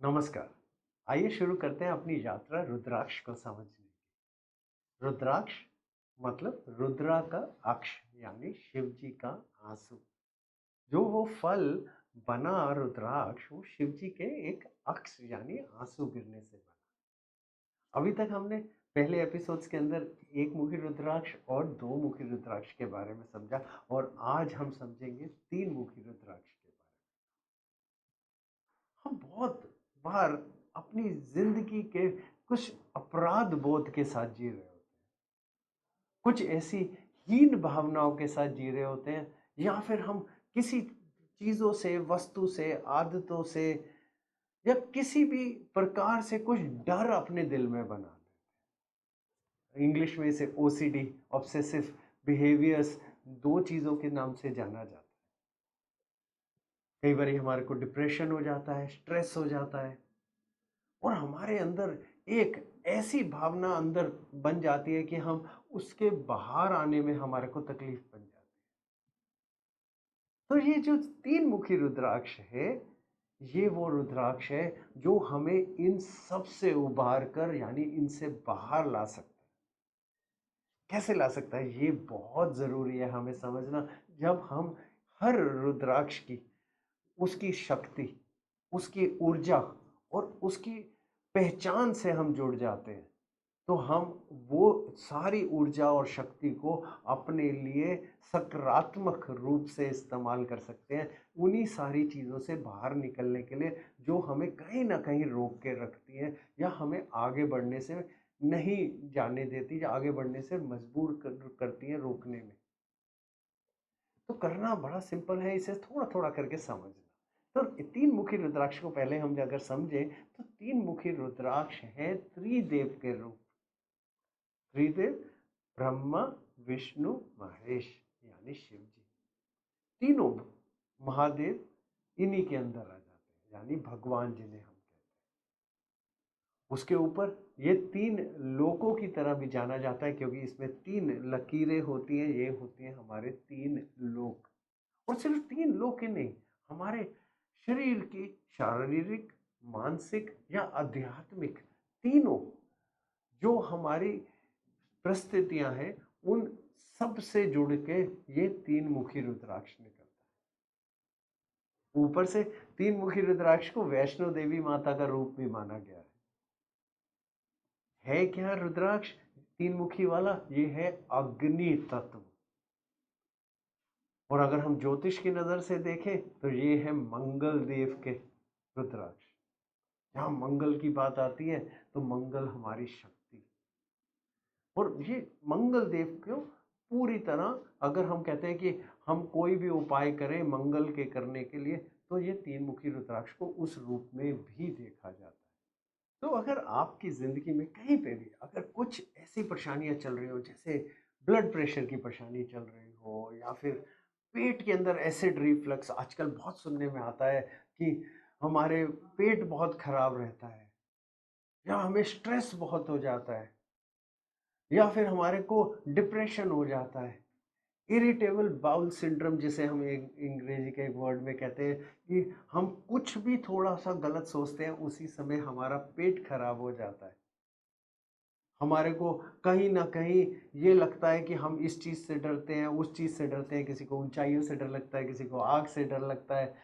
नमस्कार। आइए शुरू करते हैं अपनी यात्रा रुद्राक्ष को समझने की। रुद्राक्ष मतलब रुद्रा का अक्ष यानी शिव जी का आंसू। जो वो फल बना रुद्राक्ष वो शिव जी के एक अक्ष यानी आंसू गिरने से बना। अभी तक हमने पहले एपिसोड्स के अंदर एक मुखी रुद्राक्ष और दो मुखी रुद्राक्ष के बारे में समझा और आज हम समझेंगे तीन मुखी रुद्राक्ष के बारे में। हम बहुत बार अपनी जिंदगी के कुछ अपराध बोध के साथ जी रहे होते हैं, कुछ ऐसी हीन भावनाओं के साथ जी रहे होते हैं, या फिर हम किसी चीजों से, वस्तु से, आदतों से या किसी भी प्रकार से कुछ डर अपने दिल में बना लेते हैं। इंग्लिश में इसे ओसीडी, ऑब्सेसिव बिहेवियर्स, दो चीजों के नाम से जाना जाता है। कई बार हमारे को डिप्रेशन हो जाता है, स्ट्रेस हो जाता है और हमारे अंदर एक ऐसी भावना अंदर बन जाती है कि हम उसके बाहर आने में हमारे को तकलीफ बन जाती है। तो ये जो तीन मुखी रुद्राक्ष है, ये वो रुद्राक्ष है जो हमें इन सब से उबार कर यानी इनसे बाहर ला सकता है। कैसे ला सकता है ये बहुत जरूरी है हमें समझना। जब हम हर रुद्राक्ष की, उसकी शक्ति, उसकी ऊर्जा और उसकी पहचान से हम जुड़ जाते हैं, तो हम वो सारी ऊर्जा और शक्ति को अपने लिए सकारात्मक रूप से इस्तेमाल कर सकते हैं, उन्हीं सारी चीज़ों से बाहर निकलने के लिए जो हमें कहीं न कहीं रोक के रखती हैं या हमें आगे बढ़ने से नहीं जाने देती या आगे बढ़ने से मजबूर करती हैं रोकने में। तो करना बड़ा सिंपल है, इसे थोड़ा-थोड़ा करके समझना। तो तीन मुखी रुद्राक्ष को पहले हम अगर समझें तो तीन मुखी रुद्राक्ष है त्रिदेव के रूप। त्रिदेव ब्रह्मा, विष्णु, महेश यानी शिव जी। तीनों महादेव इन्हीं के अंदर आ जाते हैं यानी भगवान जिन्हें हम कहते हैं। उसके ऊपर ये तीन लोकों की तरह भी जाना जाता है क्योंकि इसमें तीन लकीरें होती हैं, ये होती हैं हमारे तीन लोक। और सिर्फ तीन लोक ही नहीं, हमारे शरीर की शारीरिक, मानसिक या आध्यात्मिक तीनों जो हमारी परिस्थितियां हैं, उन सब से जुड़ के ये तीन मुखी रुद्राक्ष निकलता है। ऊपर से तीन मुखी रुद्राक्ष को वैष्णो देवी माता का रूप भी माना गया है क्या रुद्राक्ष तीन मुखी वाला? ये है अग्नि तत्व। और अगर हम ज्योतिष की नजर से देखें तो ये है मंगल देव के रुद्राक्ष। जहां मंगल की बात आती है तो मंगल हमारी शक्ति, और ये मंगल देव को पूरी तरह अगर हम कहते हैं कि हम कोई भी उपाय करें मंगल के करने के लिए, तो ये तीन मुखी रुद्राक्ष को उस रूप में भी देखा जाता है। तो अगर आपकी जिंदगी में कहीं पे भी अगर कुछ ऐसी परेशानियां चल रही हो, जैसे ब्लड प्रेशर की परेशानी चल रही हो, या फिर पेट के अंदर एसिड रिफ्लक्स आजकल बहुत सुनने में आता है कि हमारे पेट बहुत खराब रहता है, या हमें स्ट्रेस बहुत हो जाता है, या फिर हमारे को डिप्रेशन हो जाता है, इरिटेबल बाउल सिंड्रोम जिसे हम अंग्रेजी के एक वर्ड में कहते हैं कि हम कुछ भी थोड़ा सा गलत सोचते हैं उसी समय हमारा पेट खराब हो जाता है। हमारे को कहीं ना कहीं ये लगता है कि हम इस चीज़ से डरते हैं, उस चीज़ से डरते हैं, किसी को ऊंचाइयों से डर लगता है, किसी को आग से डर लगता है,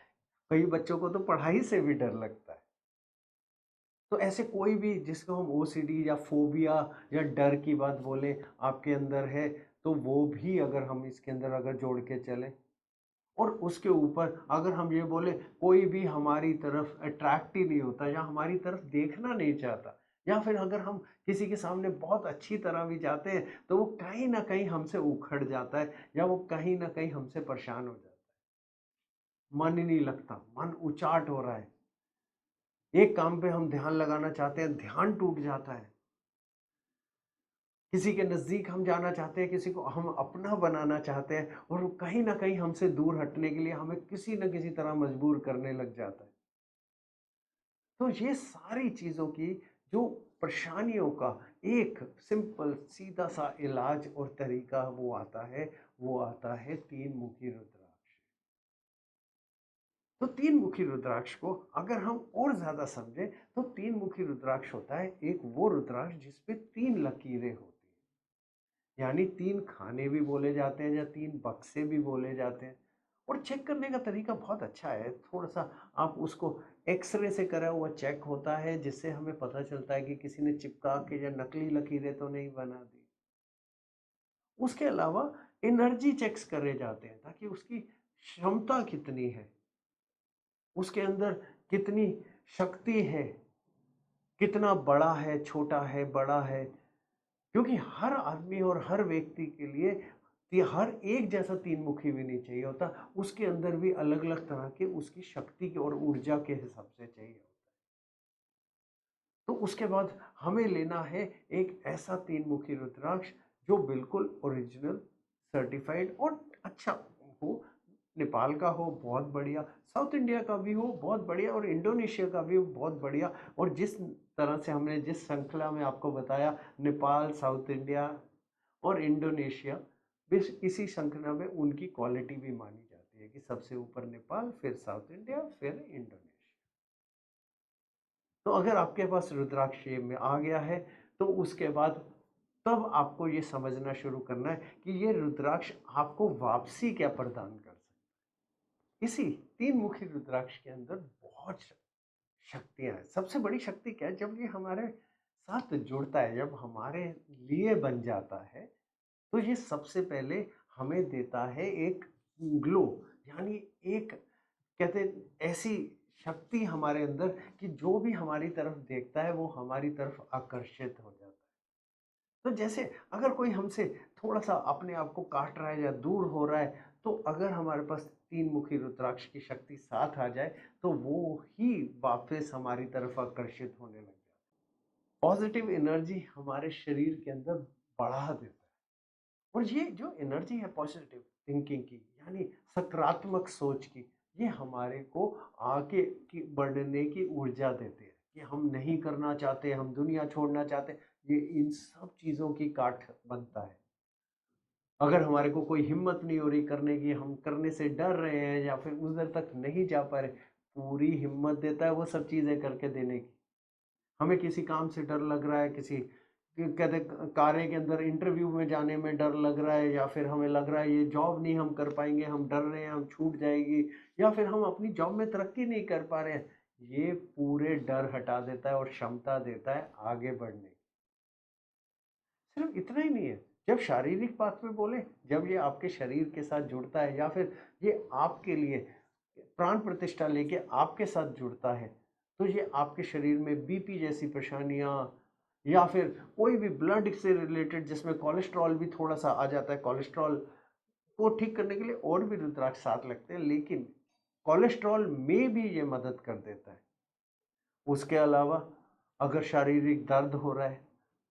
कई बच्चों को तो पढ़ाई से भी डर लगता है। तो ऐसे कोई भी जिसको हम ओसीडी या फोबिया या डर की बात बोले आपके अंदर है, तो वो भी अगर हम इसके अंदर अगर जोड़ के चलें, और उसके ऊपर अगर हम ये बोले कोई भी हमारी तरफ अट्रैक्ट ही नहीं होता या हमारी तरफ देखना नहीं चाहता, या फिर अगर हम किसी के सामने बहुत अच्छी तरह भी जाते हैं तो वो कहीं ना कहीं हमसे उखड़ जाता है या वो कहीं ना कहीं हमसे परेशान हो जाता है, मन ही नहीं लगता, मन उचाट हो रहा है, एक काम पे हम ध्यान लगाना चाहते हैं, ध्यान टूट जाता है, किसी के नज़दीक हम जाना चाहते हैं, किसी को हम अपना बनाना चाहते हैं और वो कहीं न कहीं हमसे दूर हटने के लिए हमें किसी न किसी तरह मजबूर करने लग जाता है। तो ये सारी चीज़ों की जो परेशानियों का एक सिंपल सीधा-सा इलाज और तरीका वो आता है तीन मुखी रुद्राक्ष। तो तीन मुखी रुद्राक्ष को अगर हम और ज्यादा समझें तो तीन मुखी रुद्राक्ष होता है एक वो रुद्राक्ष जिसपे तीन लकीरें होती हैं, यानी तीन खाने भी बोले जाते हैं या तीन बक्से भी बोले जाते हैं। और चेक करने का तरीका बहुत अच्छा है, थोड़ा सा आप उसको एक्सरे से करा हुआ चेक होता है जिससे हमें पता चलता है कि किसी ने चिपका के या नकली लकीरें तो नहीं बना दी। उसके अलावा एनर्जी चेक्स करे जाते हैं ताकि उसकी क्षमता कितनी है, उसके अंदर कितनी शक्ति है, कितना बड़ा है, छोटा है, बड़ा है। क्योंकि हर आदमी और हर व्यक्ति के लिए हर एक जैसा तीन मुखी भी नहीं चाहिए होता, उसके अंदर भी अलग अलग तरह के उसकी शक्ति की और ऊर्जा के हिसाब से चाहिए होता है। तो उसके बाद हमें लेना है एक ऐसा तीन मुखी रुद्राक्ष जो बिल्कुल ओरिजिनल, सर्टिफाइड और अच्छा हो। नेपाल का हो बहुत बढ़िया, साउथ इंडिया का भी हो बहुत बढ़िया, और इंडोनेशिया का भी हो बहुत बढ़िया। और जिस तरह से हमने जिस श्रृंखला में आपको बताया, नेपाल, साउथ इंडिया और इंडोनेशिया, बस इसी श्रृंखला में उनकी क्वालिटी भी मानी जाती है कि सबसे ऊपर नेपाल, फिर साउथ इंडिया, फिर इंडोनेशिया। तो अगर आपके पास रुद्राक्ष शेप में आ गया है तो उसके बाद तब आपको ये समझना शुरू करना है कि ये रुद्राक्ष आपको वापसी क्या प्रदान कर सकता है। इसी तीन मुखी रुद्राक्ष के अंदर बहुत शक्तियां हैं। सबसे बड़ी शक्ति क्या है, जब ये हमारे साथ जुड़ता है, जब हमारे लिए बन जाता है, तो ये सबसे पहले हमें देता है एक ग्लो, यानी एक कहते हैं ऐसी शक्ति हमारे अंदर कि जो भी हमारी तरफ देखता है वो हमारी तरफ आकर्षित हो जाता है। तो जैसे अगर कोई हमसे थोड़ा सा अपने आप को काट रहा है या दूर हो रहा है, तो अगर हमारे पास तीन मुखी रुद्राक्ष की शक्ति साथ आ जाए तो वो ही वापस हमारी तरफ आकर्षित होने लग जाता है। पॉजिटिव एनर्जी हमारे शरीर के अंदर बढ़ा देता है। और ये जो एनर्जी है पॉजिटिव थिंकिंग की, यानी सकारात्मक सोच की, ये हमारे को आगे की बढ़ने की ऊर्जा देते हैं कि हम नहीं करना चाहते, हम दुनिया छोड़ना चाहते, ये इन सब चीज़ों की काट बनता है। अगर हमारे को कोई हिम्मत नहीं हो रही करने की, हम करने से डर रहे हैं या फिर उधर तक नहीं जा पा रहे, पूरी हिम्मत देता है वो सब चीज़ें करके देने की। हमें किसी काम से डर लग रहा है, किसी कहते कार्य के अंदर इंटरव्यू में जाने में डर लग रहा है, या फिर हमें लग रहा है ये जॉब नहीं हम कर पाएंगे, हम डर रहे हैं हम छूट जाएगी, या फिर हम अपनी जॉब में तरक्की नहीं कर पा रहे हैं, ये पूरे डर हटा देता है और क्षमता देता है आगे बढ़ने की। सिर्फ इतना ही नहीं है, जब शारीरिक बात में बोले, जब ये आपके शरीर के साथ जुड़ता है या फिर ये आपके लिए प्राण प्रतिष्ठा लेके आपके साथ जुड़ता है, तो ये आपके शरीर में बीपी जैसी परेशानियां या फिर कोई भी ब्लड से रिलेटेड, जिसमें कोलेस्ट्रॉल भी थोड़ा सा आ जाता है, कोलेस्ट्रॉल को ठीक करने के लिए और भी रुद्राक्ष साथ लगते हैं, लेकिन कोलेस्ट्रॉल में भी ये मदद कर देता है। उसके अलावा अगर शारीरिक दर्द हो रहा है,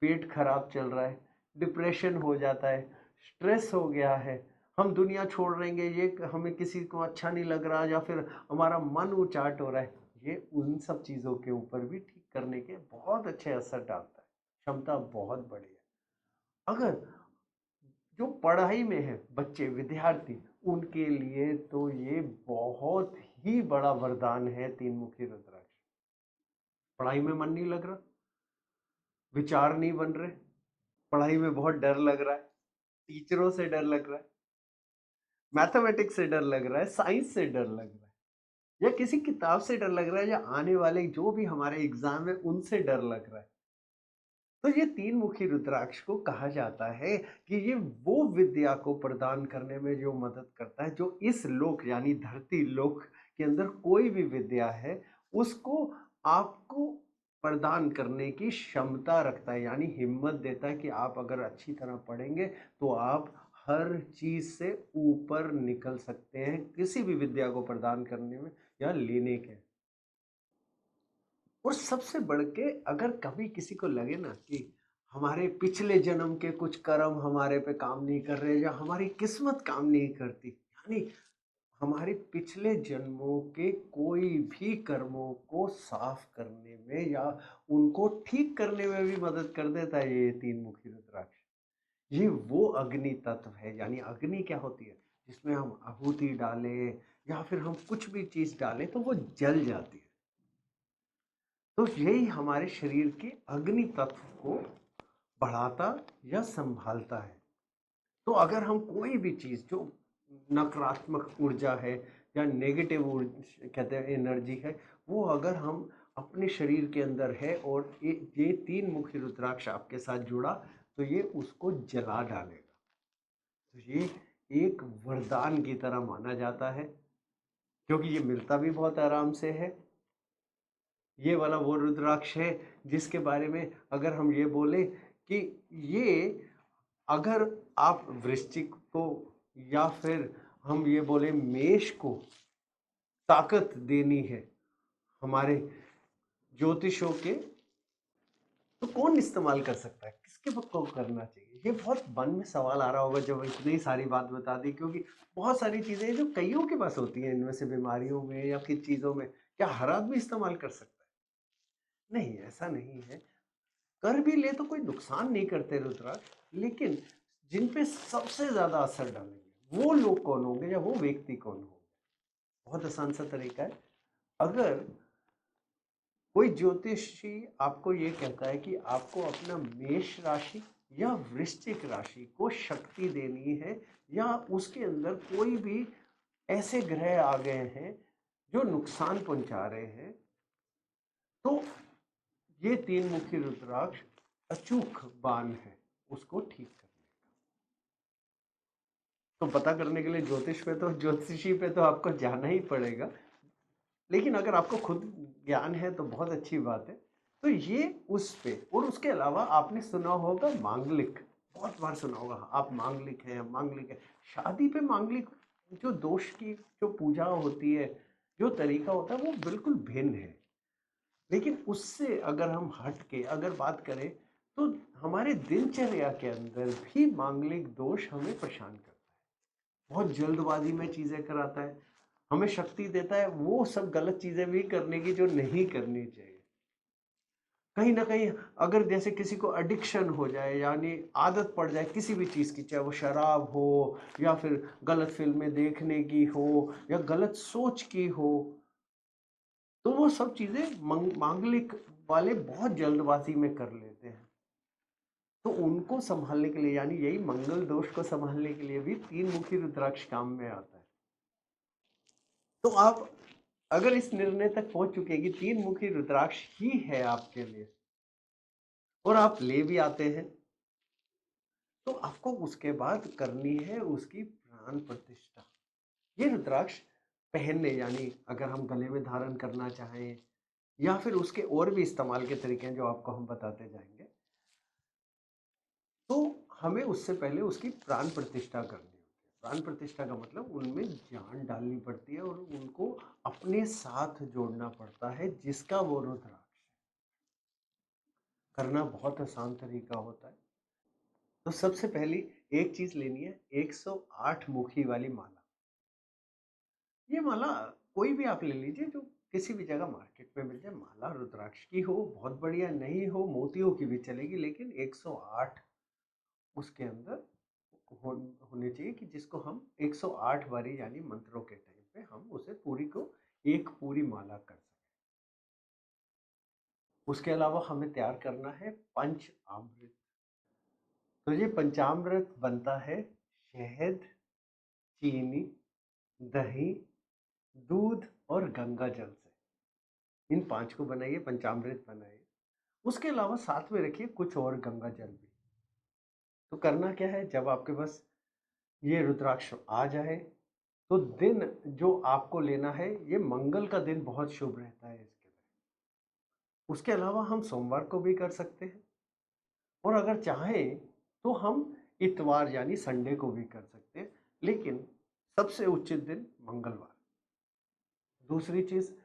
पेट खराब चल रहा है, डिप्रेशन हो जाता है, स्ट्रेस हो गया है, हम दुनिया छोड़ देंगे, ये हमें किसी को अच्छा नहीं लग रहा, या फिर हमारा मन उचाट हो रहा है, ये उन सब चीज़ों के ऊपर भी ठीक करने के बहुत अच्छे असर डालता है। क्षमता बहुत बड़ी है। अगर जो पढ़ाई में है बच्चे, विद्यार्थी, उनके लिए तो ये बहुत ही बड़ा वरदान है तीन मुखी रुद्राक्ष। पढ़ाई में मन नहीं लग रहा, विचार नहीं बन रहे, पढ़ाई में बहुत डर लग रहा है, टीचरों से डर लग रहा है, मैथमेटिक्स से डर लग रहा है, साइंस से डर लग रहा है, या किसी किताब से डर लग रहा है, या आने वाले जो भी हमारे एग्जाम है उनसे डर लग रहा है, तो ये तीन मुखी रुद्राक्ष को कहा जाता है कि ये वो विद्या को प्रदान करने में जो मदद करता है, जो इस लोक यानी धरती लोक के अंदर कोई भी विद्या है उसको आपको प्रदान करने की क्षमता रखता है, यानी हिम्मत देता है कि आप अगर अच्छी तरह पढ़ेंगे तो आप हर चीज से ऊपर निकल सकते हैं किसी भी विद्या को प्रदान करने में या लेने के। और सबसे बढ़ के अगर कभी किसी को लगे ना कि हमारे पिछले जन्म के कुछ कर्म हमारे पे काम नहीं कर रहे, या हमारी किस्मत काम नहीं करती, यानी हमारे पिछले जन्मों के कोई भी कर्मों को साफ करने में या उनको ठीक करने में भी मदद कर देता है ये तीन मुखी रुद्राक्ष। ये वो अग्नि तत्व है, यानी अग्नि क्या होती है, जिसमें हम आहुति डालें, या फिर हम कुछ भी चीज़ डालें तो वो जल जाती है। तो यही हमारे शरीर के अग्नि तत्व को बढ़ाता या संभालता है। तो अगर हम कोई भी चीज़ जो नकारात्मक ऊर्जा है या नेगेटिव कहते हैं एनर्जी है, वो अगर हम अपने शरीर के अंदर है और ये तीन मुखी रुद्राक्ष आपके साथ जुड़ा, तो ये उसको जला डालेगा। तो ये एक वरदान की तरह माना जाता है, क्योंकि ये मिलता भी बहुत आराम से है। ये वाला वो रुद्राक्ष है जिसके बारे में अगर हम ये बोले कि ये, अगर आप वृश्चिक को या फिर हम ये बोले मेष को ताकत देनी है हमारे ज्योतिषों के, तो कौन इस्तेमाल कर सकता है, किसके को करना चाहिए? ये बहुत मन में सवाल आ रहा होगा जब इतनी सारी बात बता दी, क्योंकि बहुत सारी चीजें हैं जो कईयों के पास होती हैं, इनमें से बीमारियों में या किन चीजों में। क्या हर आदमी इस्तेमाल कर सकता है? नहीं, ऐसा नहीं है। कर भी ले तो कोई नुकसान नहीं करते रुद्राक्ष, लेकिन जिन पे सबसे ज्यादा असर डालेंगे वो लोग कौन होंगे या वो व्यक्ति कौन होंगे? बहुत आसान सा तरीका है। अगर कोई ज्योतिषी आपको ये कहता है कि आपको अपना मेष राशि या वृश्चिक राशि को शक्ति देनी है, या उसके अंदर कोई भी ऐसे ग्रह आ गए हैं जो नुकसान पहुंचा रहे हैं, तो ये तीन मुखी रुद्राक्ष अचूक बाण है उसको ठीक करने का। तो पता करने के लिए ज्योतिषी पे तो आपको जाना ही पड़ेगा, लेकिन अगर आपको खुद ज्ञान है तो बहुत अच्छी बात है। तो ये उस पे, और उसके अलावा आपने सुना होगा मांगलिक, बहुत बार सुना होगा, आप मांगलिक हैं, मांगलिक है। शादी पे मांगलिक जो दोष की जो पूजा होती है, जो तरीका होता है, वो बिल्कुल भिन्न है। लेकिन उससे अगर हम हट के अगर बात करें, तो हमारे दिनचर्या के अंदर भी मांगलिक दोष हमें परेशान करता है। बहुत जल्दबाजी में चीजें कराता है, हमें शक्ति देता है वो सब गलत चीजें भी करने की जो नहीं करनी चाहिए। कहीं ना कहीं अगर जैसे किसी को एडिक्शन हो जाए, यानी आदत पड़ जाए किसी भी चीज की, चाहे वो शराब हो या फिर गलत फिल्में देखने की हो या गलत सोच की हो, तो वो सब चीजें मांगलिक वाले बहुत जल्दबाजी में कर लेते हैं। तो उनको संभालने के लिए, यानी यही मंगल दोष को संभालने के लिए भी तीन मुखी रुद्राक्ष काम में आता है। तो आप अगर इस निर्णय तक पहुंच चुके हैं कि तीन मुखी रुद्राक्ष ही है आपके लिए और आप ले भी आते हैं, तो आपको उसके बाद करनी है उसकी प्राण प्रतिष्ठा। ये रुद्राक्ष पहनने, यानी अगर हम गले में धारण करना चाहें या फिर उसके और भी इस्तेमाल के तरीके हैं जो आपको हम बताते जाएंगे, तो हमें उससे पहले उसकी प्राण प्रतिष्ठा करनी होती है। प्राण प्रतिष्ठा का मतलब उनमें जान डालनी पड़ती है और उनको अपने साथ जोड़ना पड़ता है, जिसका वो रुद्राक्ष है। करना बहुत आसान तरीका होता है। तो सबसे पहली एक चीज लेनी है, 108 मुखी वाली माला। ये माला कोई भी आप ले लीजिए, जो किसी भी जगह मार्केट में मिल जाए। माला रुद्राक्ष की हो बहुत बढ़िया, नहीं हो मोतियों की भी चलेगी, लेकिन 108 उसके अंदर होने चाहिए, कि जिसको हम 108 बारी यानी मंत्रों के टाइम पे हम उसे पूरी को एक पूरी माला कर सकें। उसके अलावा हमें तैयार करना है पंचामृत। तो ये पंचामृत बनता है शहद, चीनी, दही, दूध और गंगा जल से। इन पांच को बनाइए, पंचामृत बनाइए। उसके अलावा साथ में रखिए कुछ और गंगा जल भी। तो करना क्या है, जब आपके पास ये रुद्राक्ष आ जाए, तो दिन जो आपको लेना है, ये मंगल का दिन बहुत शुभ रहता है इसके लिए। उसके अलावा हम सोमवार को भी कर सकते हैं, और अगर चाहें तो हम इतवार यानी संडे को भी कर सकते हैं, लेकिन सबसे उचित दिन मंगलवार। दूसरी चीज,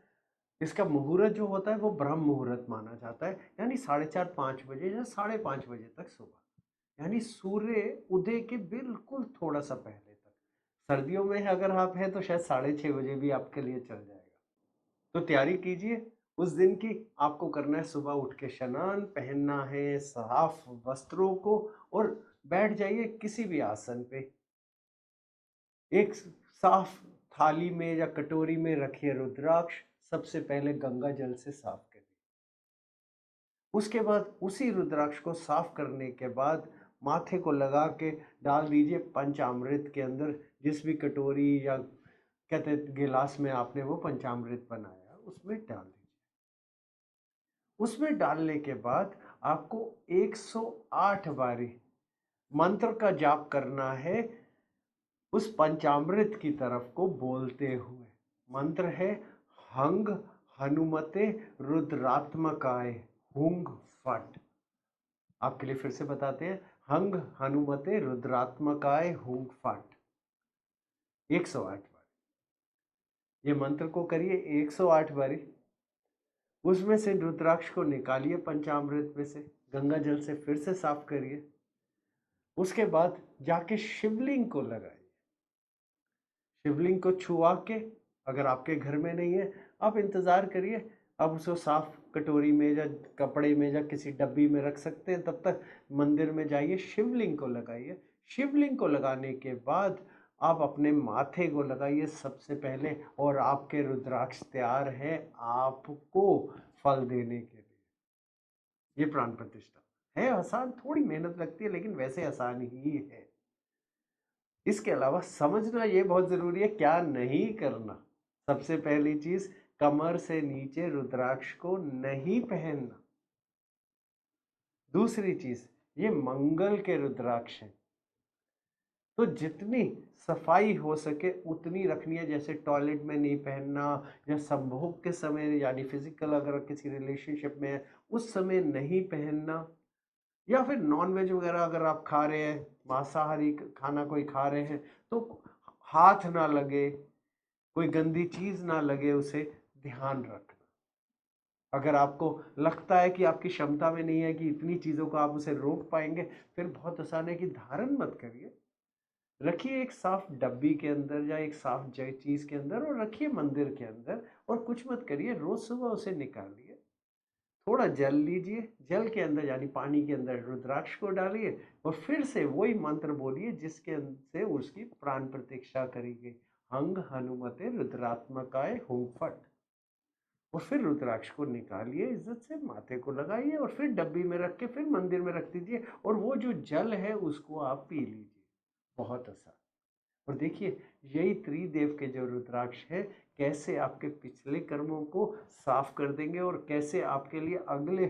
इसका मुहूर्त जो होता है वो ब्रह्म मुहूर्त माना जाता है, यानी 4:30-5 बजे या 5:30 बजे तक सुबह, यानी सूर्य उदय के बिल्कुल थोड़ा सा पहले तक। सर्दियों में अगर आप हैं तो शायद 6:30 बजे भी आपके लिए चल जाएगा। तो तैयारी कीजिए उस दिन की। आपको करना है सुबह उठ के स्नान, पहनना है साफ वस्त्रों को, और बैठ जाइए किसी भी आसन पे। एक साफ थाली में या कटोरी में रखिए रुद्राक्ष, सबसे पहले गंगा जल से साफ करिए। उसके बाद उसी रुद्राक्ष को साफ करने के बाद माथे को लगा के डाल दीजिए पंचामृत के अंदर, जिस भी कटोरी या कहते गिलास में आपने वो पंचामृत बनाया उसमें डाल दीजिए। उसमें डालने के बाद आपको 108 बारी मंत्र का जाप करना है उस पंचामृत की तरफ को बोलते हुए। मंत्र है हंग हनुमते रुद्रात्मकाय हुंग फट। आपके लिए फिर से बताते हैं, हंग हनुमते रुद्रात्मकाय हुंग फट। 108 बार ये मंत्र को करिए 108 बारी। उसमें से रुद्राक्ष को निकालिए पंचामृत में से, गंगा जल से फिर से साफ करिए। उसके बाद जाके शिवलिंग को लगाइए। शिवलिंग को छुआ के, अगर आपके घर में नहीं है आप इंतजार करिए, आप उसको साफ कटोरी में या कपड़े में या किसी डब्बी में रख सकते हैं। तब तक मंदिर में जाइए, शिवलिंग को लगाइए। शिवलिंग को लगाने के बाद आप अपने माथे को लगाइए सबसे पहले, और आपके रुद्राक्ष तैयार है आपको फल देने के लिए। ये प्राण प्रतिष्ठा है। आसान, थोड़ी मेहनत लगती है लेकिन वैसे आसान ही है। इसके अलावा समझना ये बहुत जरूरी है क्या नहीं करना। सबसे पहली चीज, कमर से नीचे रुद्राक्ष को नहीं पहनना। दूसरी चीज, ये मंगल के रुद्राक्ष हैं, तो जितनी सफाई हो सके उतनी रखनी है। जैसे टॉयलेट में नहीं पहनना, या संभोग के समय यानी फिजिकल अगर किसी रिलेशनशिप में है उस समय नहीं पहनना, या फिर नॉनवेज वगैरह अगर आप खा रहे हैं, मांसाहारी खाना कोई खा रहे हैं, तो हाथ ना लगे, कोई गंदी चीज ना लगे, उसे ध्यान रखना। अगर आपको लगता है कि आपकी क्षमता में नहीं है कि इतनी चीजों को आप उसे रोक पाएंगे, फिर बहुत आसान है कि धारण मत करिए। रखिए एक साफ डब्बी के अंदर या एक साफ चीज के अंदर, और रखिए मंदिर के अंदर, और कुछ मत करिए। रोज सुबह उसे निकालिए, थोड़ा जल लीजिए, जल के अंदर यानी पानी के अंदर रुद्राक्ष को डालिए, और फिर से वही मंत्र बोलिए जिसके से उसकी प्राण प्रतीक्षा करेगी, हंग हनुमते रुद्रात्मकाय हुं फट। और फिर रुद्राक्ष को निकालिए, इज्जत से माथे को लगाइए, और फिर डब्बी में रख के फिर मंदिर में रख दीजिए, और वो जो जल है उसको आप पी लीजिए। बहुत आसान। और देखिए यही त्रिदेव के जो रुद्राक्ष है कैसे आपके पिछले कर्मों को साफ कर देंगे, और कैसे आपके लिए अगले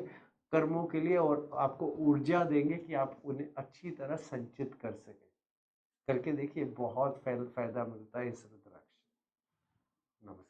कर्मों के लिए और आपको ऊर्जा देंगे कि आप उन्हें अच्छी तरह संचित कर सकें। करके देखिए, बहुत फायदा मिलता है इस रुद्राक्ष। नमस्कार।